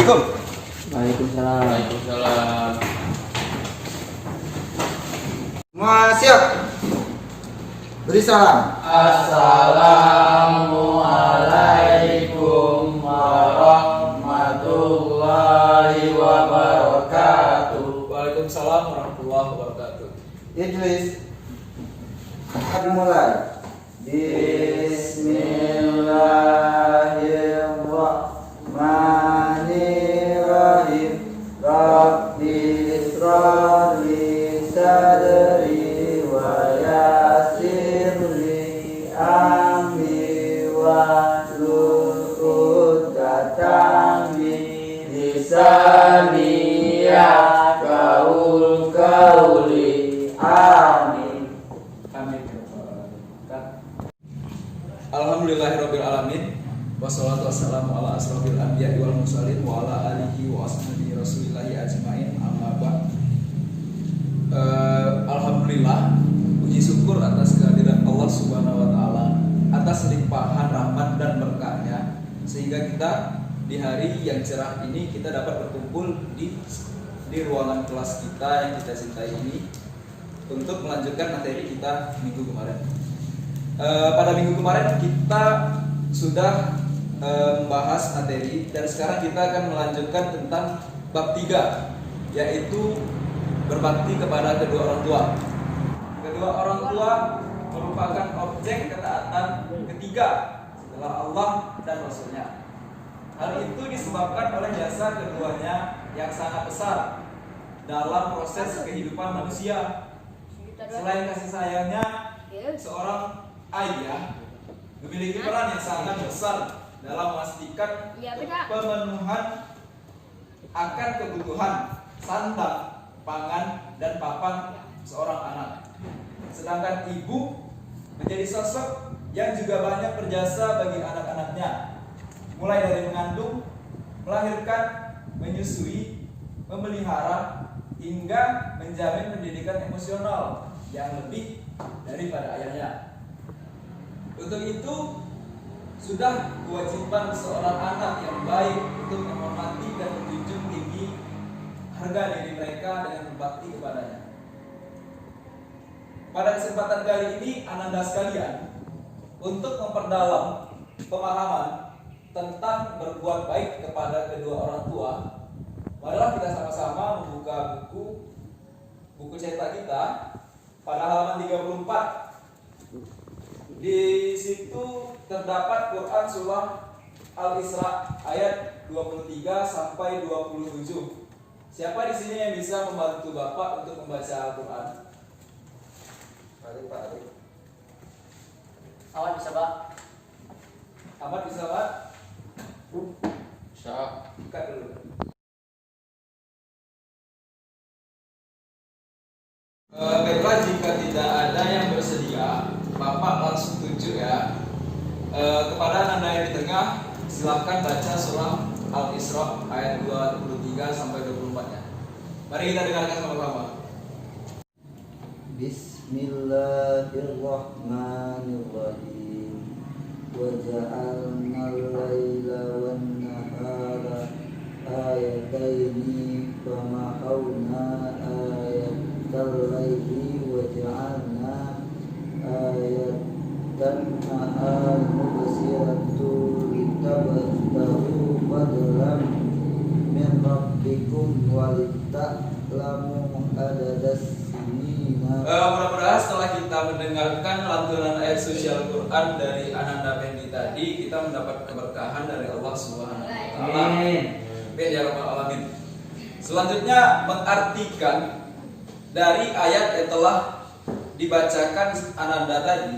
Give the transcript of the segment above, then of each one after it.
Assalamualaikum. Waalaikumsalam. Waalaikumsalam. Semua siap? Beri salam. Assalamualaikum warahmatullahi wabarakatuh. Waalaikumsalam warahmatullahi wabarakatuh. Idris. Mulai. Bismillahirrahmanirrahim. Rabbi ishrah li sadri wa yassir li amri wahlul 'uqdatam min lisani yafqahu qawli. Amin. Amin. Alhamdulillahirabbil alamin. Wassalatu wassalamu ala asrofil anbiya'i wal mursalin wa ala alihi wa ashabihi rasulillahi ajmain. Amma ba'd. Alhamdulillah, puji syukur atas kehadiran Allah Subhanahu wa taala, atas limpahan rahmat dan berkahnya, sehingga kita di hari yang cerah ini kita dapat berkumpul di ruangan kelas kita yang kita cintai ini untuk melanjutkan materi kita minggu kemarin. Pada minggu kemarin kita sudah membahas materi, dan sekarang kita akan melanjutkan tentang bab 3, yaitu berbakti kepada kedua orang tua. Kedua orang tua merupakan objek ketaatan ketiga setelah Allah dan Rasulnya. Hal itu disebabkan oleh jasa keduanya yang sangat besar dalam proses kehidupan manusia. Selain kasih sayangnya, seorang ayah memiliki peran yang sangat besar dalam memastikan pemenuhan akan kebutuhan sandang, pangan, dan papan seorang anak. Sedangkan ibu menjadi sosok yang juga banyak berjasa bagi anak-anaknya, mulai dari mengandung, melahirkan, menyusui, memelihara, hingga menjamin pendidikan emosional yang lebih daripada ayahnya. Untuk itu, sudah kewajiban seorang anak yang baik untuk menghormati dan menjunjung tinggi harga diri mereka dengan berbakti kepadanya. Pada kesempatan kali ini, ananda sekalian, untuk memperdalam pemahaman tentang berbuat baik kepada kedua orang tua, marilah kita sama-sama membuka buku cetak kita pada halaman 34. Di situ terdapat Quran surah Al-Isra ayat 23 sampai 27. Siapa di sini yang bisa membantu Bapak untuk membaca Al-Quran? Pak Arif. Ahmad bisa, Pak? Ahmad bisa, Pak? Bisa. Buka dulu. Baiklah, jika tidak ada yang bersedia, Bapak langsung tunjuk ya. Kepada Anda yang di tengah, silahkan baca surah Al-Isra ayat 23 sampai 24-nya. Mari kita dengarkan sama-sama. Bismillahirrahmanirrahim. Wa ja'alna al-laila wan nahara ayataini famahawna ayatal laili wa ja'alna ayatan nahar mubsiratu litabtahu fadlan min rabbikum walitta'lamu adadas sinina. Mudah-mudahan setelah kita mendengarkan lantunan ayat suci Al-Quran dari Ananda Fendi tadi, kita mendapat keberkahan dari Allah Subhanahu wa taala. Amin ya rabbal alamin. Selanjutnya, mengartikan dari ayat yang telah dibacakan Ananda tadi.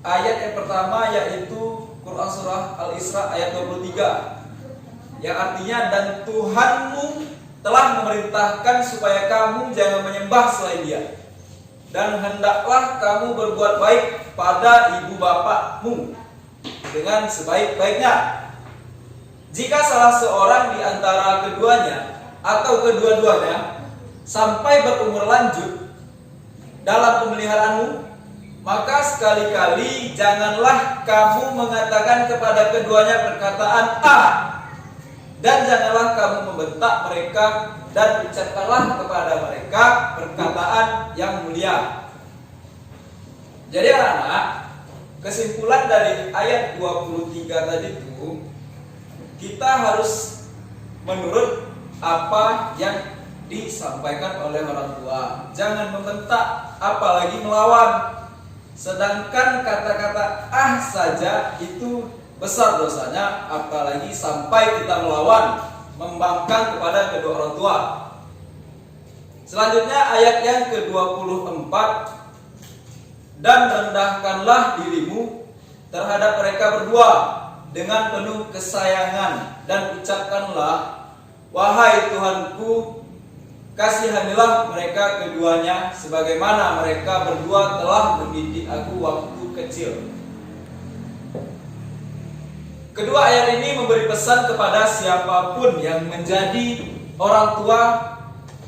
Ayat yang pertama yaitu Quran surah Al-Isra ayat 23, yang artinya, dan Tuhanmu telah memerintahkan supaya kamu jangan menyembah selain Dia, dan hendaklah kamu berbuat baik pada ibu bapakmu dengan sebaik-baiknya. Jika salah seorang di antara keduanya atau kedua-duanya sampai berumur lanjut dalam pemeliharaanmu, maka sekali-kali janganlah kamu mengatakan kepada keduanya perkataan A, dan janganlah kamu membentak mereka, dan ucapkanlah kepada mereka perkataan yang mulia. Jadi anak-anak, kesimpulan dari ayat 23 tadi itu, kita harus menurut apa yang disampaikan oleh orang tua. Jangan membentak, apalagi melawan. Sedangkan kata-kata ah saja itu besar dosanya, apalagi sampai kita melawan, membangkang kepada kedua orang tua. Selanjutnya ayat yang ke-24, dan rendahkanlah dirimu terhadap mereka berdua dengan penuh kesayangan, dan ucapkanlah, wahai Tuhanku, kasihanilah mereka keduanya sebagaimana mereka berdua telah mendidik aku waktu kecil. Kedua ayat ini memberi pesan kepada siapapun yang menjadi orang tua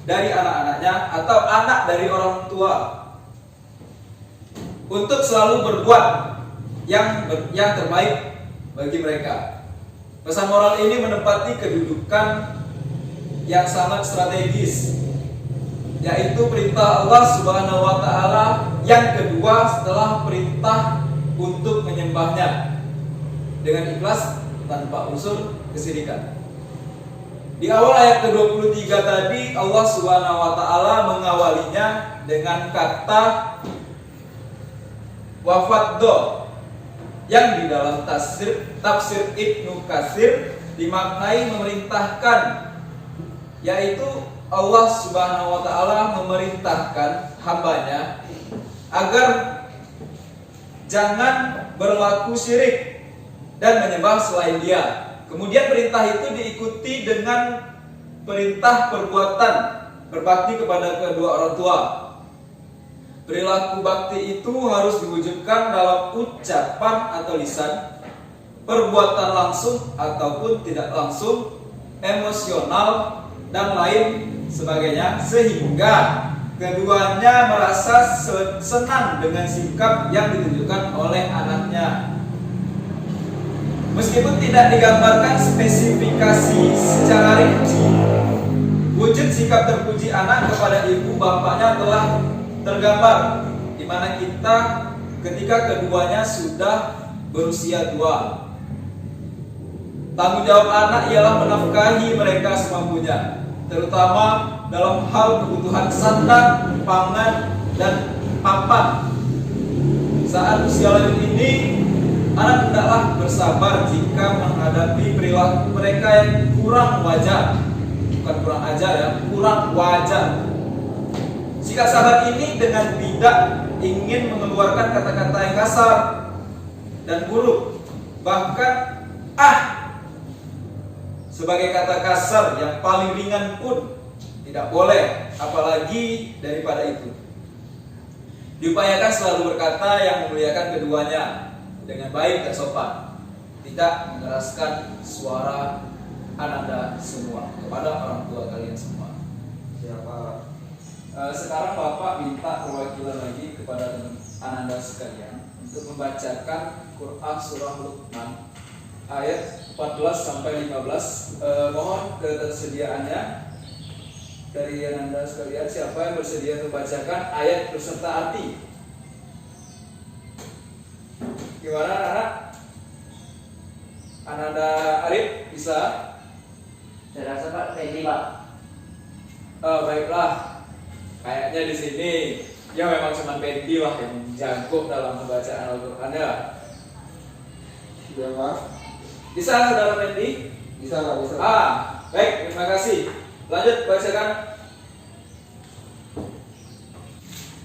dari anak-anaknya atau anak dari orang tua untuk selalu berbuat yang terbaik bagi mereka. Pesan moral ini menempati kedudukan yang sangat strategis, yaitu perintah Allah Subhanahu wa Ta'ala yang kedua setelah perintah untuk menyembahnya dengan ikhlas tanpa unsur kesyirikan. Di awal ayat ke-23 tadi Allah Subhanahu wa Ta'ala mengawalinya dengan kata wafaddo, yang di dalam tafsir Ibnu Katsir dimaknai memerintahkan, yaitu Allah Subhanahu wa Ta'ala memerintahkan hambanya agar jangan berlaku syirik dan menyembah selain Dia. Kemudian perintah itu diikuti dengan perintah perbuatan berbakti kepada kedua orang tua. Perilaku bakti itu harus diwujudkan dalam ucapan atau lisan, perbuatan langsung ataupun tidak langsung, emosional dan lain sebagainya, sehingga keduanya merasa senang dengan sikap yang ditunjukkan oleh anaknya. Meskipun tidak digambarkan spesifikasi secara rinci, wujud sikap terpuji anak kepada ibu bapaknya telah tergambar, di mana kita ketika keduanya sudah berusia tua. Tanggung jawab anak ialah menafkahi mereka semampunya, terutama dalam hal kebutuhan sandang, pangan, dan papan. Saat usia lanjut ini, anak hendaklah bersabar jika menghadapi perilaku mereka yang kurang wajar. Bukan kurang ajar ya, kurang wajar. Sikap sabar ini dengan tidak ingin mengeluarkan kata-kata yang kasar dan buruk, bahkan sebagai kata kasar yang paling ringan pun tidak boleh, apalagi daripada itu. Diupayakan selalu berkata yang memuliakan keduanya dengan baik dan sopan, tidak mengeraskan suara Ananda semua kepada orang tua kalian semua. Siapa? Sekarang Bapak minta perwakilan lagi kepada Ananda sekalian untuk membacakan Quran surah Luqman ayat 14 sampai 15. Mohon ketersediaannya dari Ananda sekalian. Siapa yang bersedia membacakan ayat beserta arti? Gimana anak? Ananda Arif bisa? Saya rasa Pak Fendi Pak. Baiklah. Kayaknya di sini ya memang cuma Fendi lah yang jago dalam pembacaan Al-Qur'an ya. Iya Pak. Bisa saudara Fendi? Bisa Pak, bisa. Baik, terima kasih. Lanjut bacakan.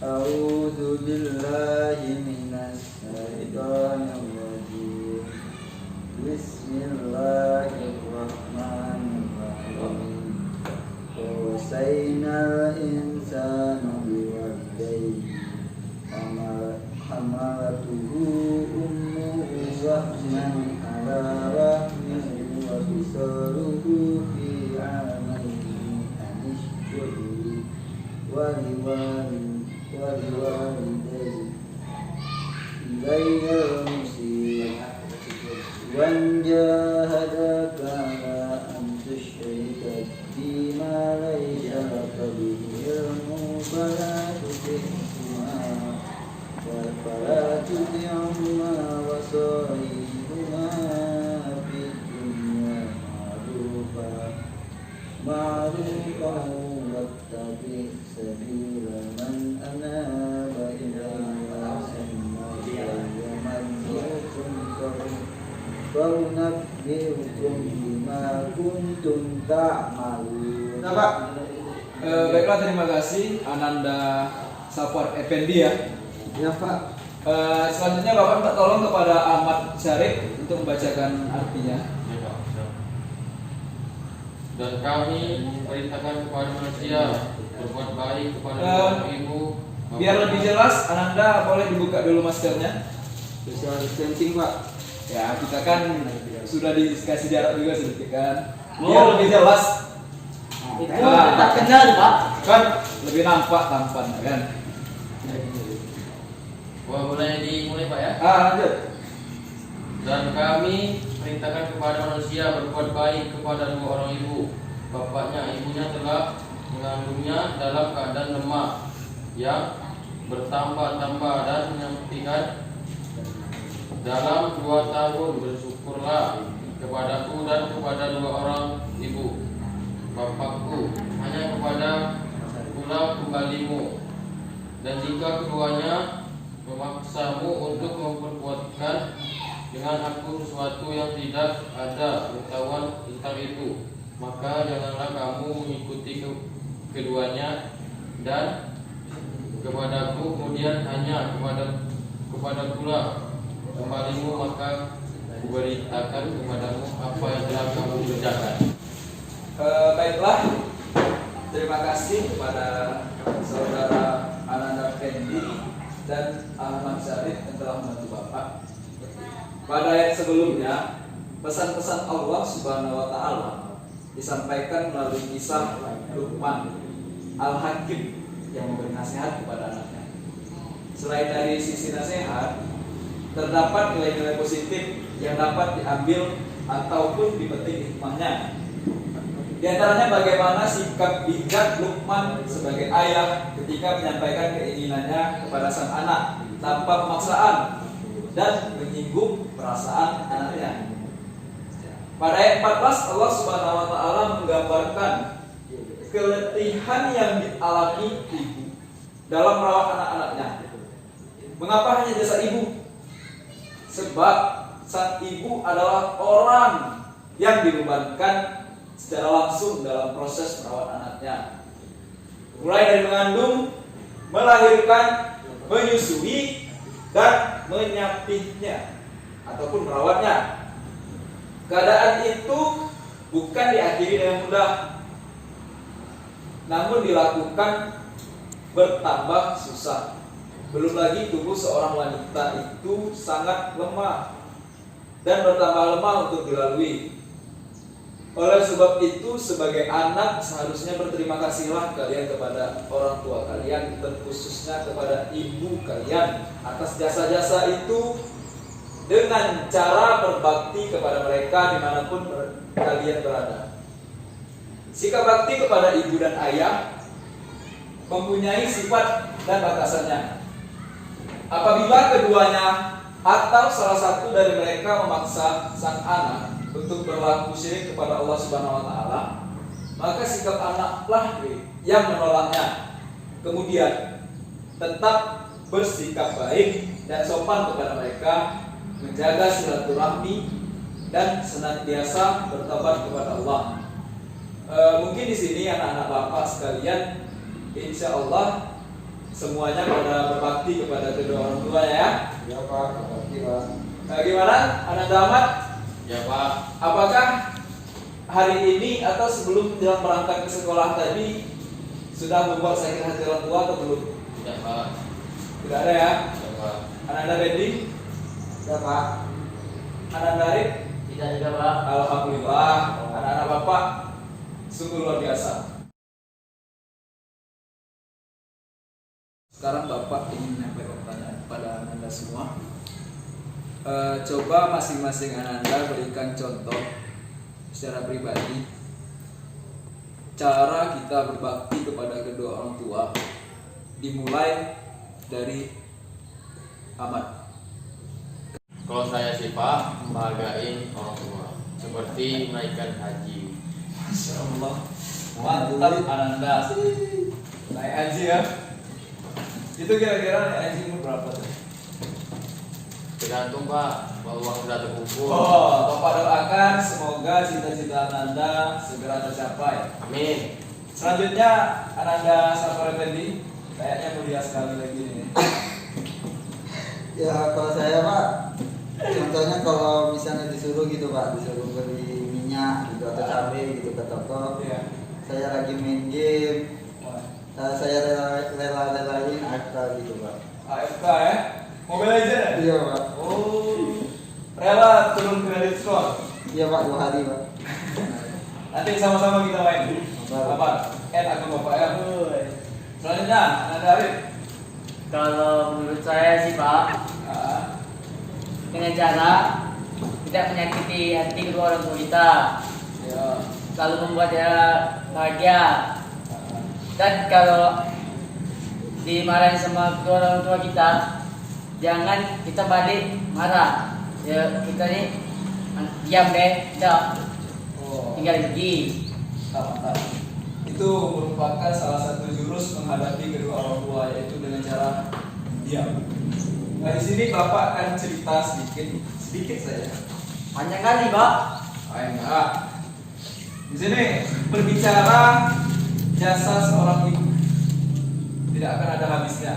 A'udzu billahi minasy syaithanir rajim. Bismillahirrahmanirrahim. Wasainal insana biwalidayhi hamalatuhu ummuhu wahnan ala wahnin wa fisaluhu fi 'amaini an ishkur li waliwalidayhi وإن جاهداك على أن تشرك بي ما ليس لك به علم فلا تطعهما وصاحبهما في الدنيا معروفا واتبع سبيل من أناب إلي ثم إلي مرجعكم فأنبئكم بما كنتم تعملون. Nah Pak, baiklah terima kasih Ananda Safar Effendi ya. Ya Pak. Selanjutnya Bapak minta tolong kepada Ahmad Syarif untuk membacakan artinya. Dan kami perintahkan kepada manusia berbuat baik kepada ibu. Biar lebih jelas, Ananda boleh dibuka dulu maskernya. Social distancing Pak. Ya, kita kan sudah dikasih jarak juga sedikit kan. Biar lebih jelas. Itu tak kenal Pak. Kan lebih nampak tampan kan. Wah, boleh dimulai Pak ya? Lanjut. Dan kami perintahkan kepada manusia berbuat baik kepada dua orang ibu. Bapaknya, ibunya telah mengandungnya dalam keadaan lemah yang bertambah-tambah dan menyampaikan dalam 2 tahun. Bersyukurlah kepadaku dan kepada dua orang ibu bapakku, hanya kepada pula kembalimu. Dan jika keduanya memaksamu untuk memperbuatkan dengan aku sesuatu yang tidak ada pengetahuan tentang itu, maka janganlah kamu mengikuti keduanya dan kepadaku, kemudian hanya kepada pula kembalimu, maka kuberitakan kepadamu apa yang telah kamu kerjakan. Baiklah, terima kasih kepada saudara Ananda Effendi dan Ahmad Syarif yang telah membantu Bapak. Pada ayat sebelumnya, pesan-pesan Allah Subhanahu wa Ta'ala disampaikan melalui kisah Luqman Al-Hakim yang memberi nasihat kepada anaknya. Selain dari sisi nasihat, terdapat nilai-nilai positif yang dapat diambil ataupun dipetik hikmahnya. Di antaranya bagaimana sikap bijak Luqman sebagai ayah ketika menyampaikan keinginannya kepada sang anak tanpa pemaksaan dan menyinggung perasaan anaknya. Pada ayat 14 Allah Subhanahu wa Ta'ala menggambarkan keletihan yang dialami ibu dalam merawat anak-anaknya. Mengapa hanya jasa ibu? Sebab sang ibu adalah orang yang dibebankan secara langsung dalam proses merawat anaknya, mulai dari mengandung, melahirkan, menyusui, dan menyapihnya ataupun merawatnya. Keadaan itu bukan diakhiri dengan mudah, namun dilakukan bertambah susah. Belum lagi tubuh seorang wanita itu sangat lemah dan bertambah lemah untuk dilalui. Oleh sebab itu, sebagai anak seharusnya berterima kasihlah kalian kepada orang tua kalian, dan khususnya kepada ibu kalian atas jasa-jasa itu, dengan cara berbakti kepada mereka dimanapun kalian berada. Sikap bakti kepada ibu dan ayah mempunyai sifat dan batasannya. Apabila keduanya atau salah satu dari mereka memaksa sang anak untuk berlaku syirik kepada Allah Subhanahu wa Ta'ala, maka sikap anaklah yang menolaknya. Kemudian tetap bersikap baik dan sopan kepada mereka, menjaga silaturahmi dan senantiasa bertobat kepada Allah. Mungkin di sini anak-anak bapak sekalian, insya Allah semuanya pada berbakti kepada kedua orang tua ya. Ya Pak, berbakti Pak. Gimana anak damat? Ya Pak. Apakah hari ini atau sebelum jalan berangkat ke sekolah tadi sudah membuat sakit hati orang tua atau belum? Tidak Pak. Tidak ada ya? Tidak Pak. Ananda Bendi? Ya Pak. Ananda Arif? Tidak juga Pak. Alhamdulillah, anak-anak bapak sungguh luar biasa. Sekarang bapak ingin menyampaikan pertanyaan kepada Ananda semua. Coba masing-masing Ananda berikan contoh secara pribadi cara kita berbakti kepada kedua orang tua, dimulai dari Ahmad. Kalau saya sih Pak, membahagiain orang tua seperti menaikkan haji. Masya Allah, mantap Ananda. Naik haji ya. Itu kira-kira naik haji umur berapa tuh? Tergantung Pak, kalau uang sudah terkumpul. Oh, Bapak doakan semoga cita-cita Ananda segera tercapai. Amin. Selanjutnya Ananda Safar Effendi, kayaknya mulia sekali lagi nih. Ya kalau saya Pak, contohnya kalau misalnya disuruh gitu Pak, disuruh beli minyak gitu atau cabai gitu ke toko, Iya. saya lagi main game, saya rela-relain AFK gitu Pak. AFK ya? Mobile Legends ya? Iya Pak. Oh, rela turun kredit score. Iya Pak, 2 hari Pak. Nanti sama-sama kita main. Apa? Aku Bapak ya. Selanjutnya Ananda Arif. Kalau menurut saya sih Pak, Ah, dengan cara tidak menyakiti hati kedua orang tua kita, ya. selalu membuat dia bahagia. Dan kalau dimarahin sama kedua orang tua kita, jangan kita balik marah. Ya kita nih diam deh, tidak Oh, tinggal pergi. mantap. Itu merupakan salah satu jurus menghadapi kedua orang tua, yaitu dengan cara diam. Nah di sini Bapak akan cerita sedikit saja. Panjang kali Pak. Enggak. Di sini berbicara jasa seorang ibu tidak akan ada habisnya.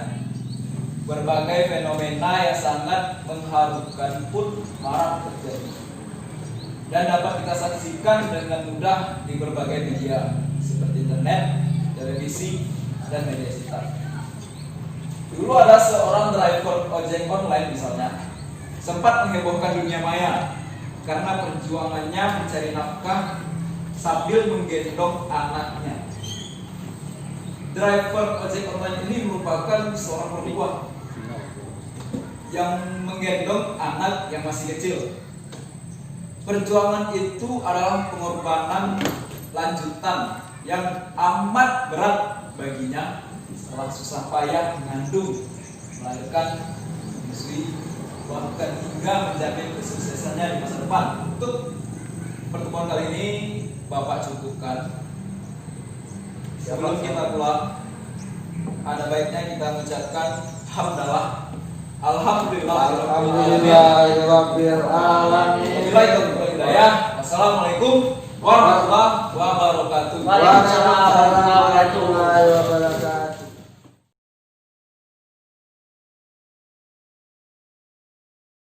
Berbagai fenomena yang sangat mengharukan pun marak terjadi dan dapat kita saksikan dengan mudah di berbagai media seperti internet, televisi, dan media cetak. Dulu ada seorang driver ojek online misalnya sempat menghebohkan dunia maya karena perjuangannya mencari nafkah sambil menggendong anaknya. Driver ojek online ini merupakan seorang perempuan yang menggendong anak yang masih kecil. Perjuangan itu adalah pengorbanan lanjutan yang amat berat baginya setelah susah payah mengandung, melahirkan, menyusui, bahkan hingga menjamin kesuksesannya di masa depan. Untuk pertemuan kali ini Bapak cukupkan. Sebelum kita pulang, ada baiknya kita mengucapkan hamdalah. Alhamdulillahirabbil alamin. Wassalamualaikum warahmatullahi wabarakatuh. Waalaikumsalam warahmatullahi wabarakatuh.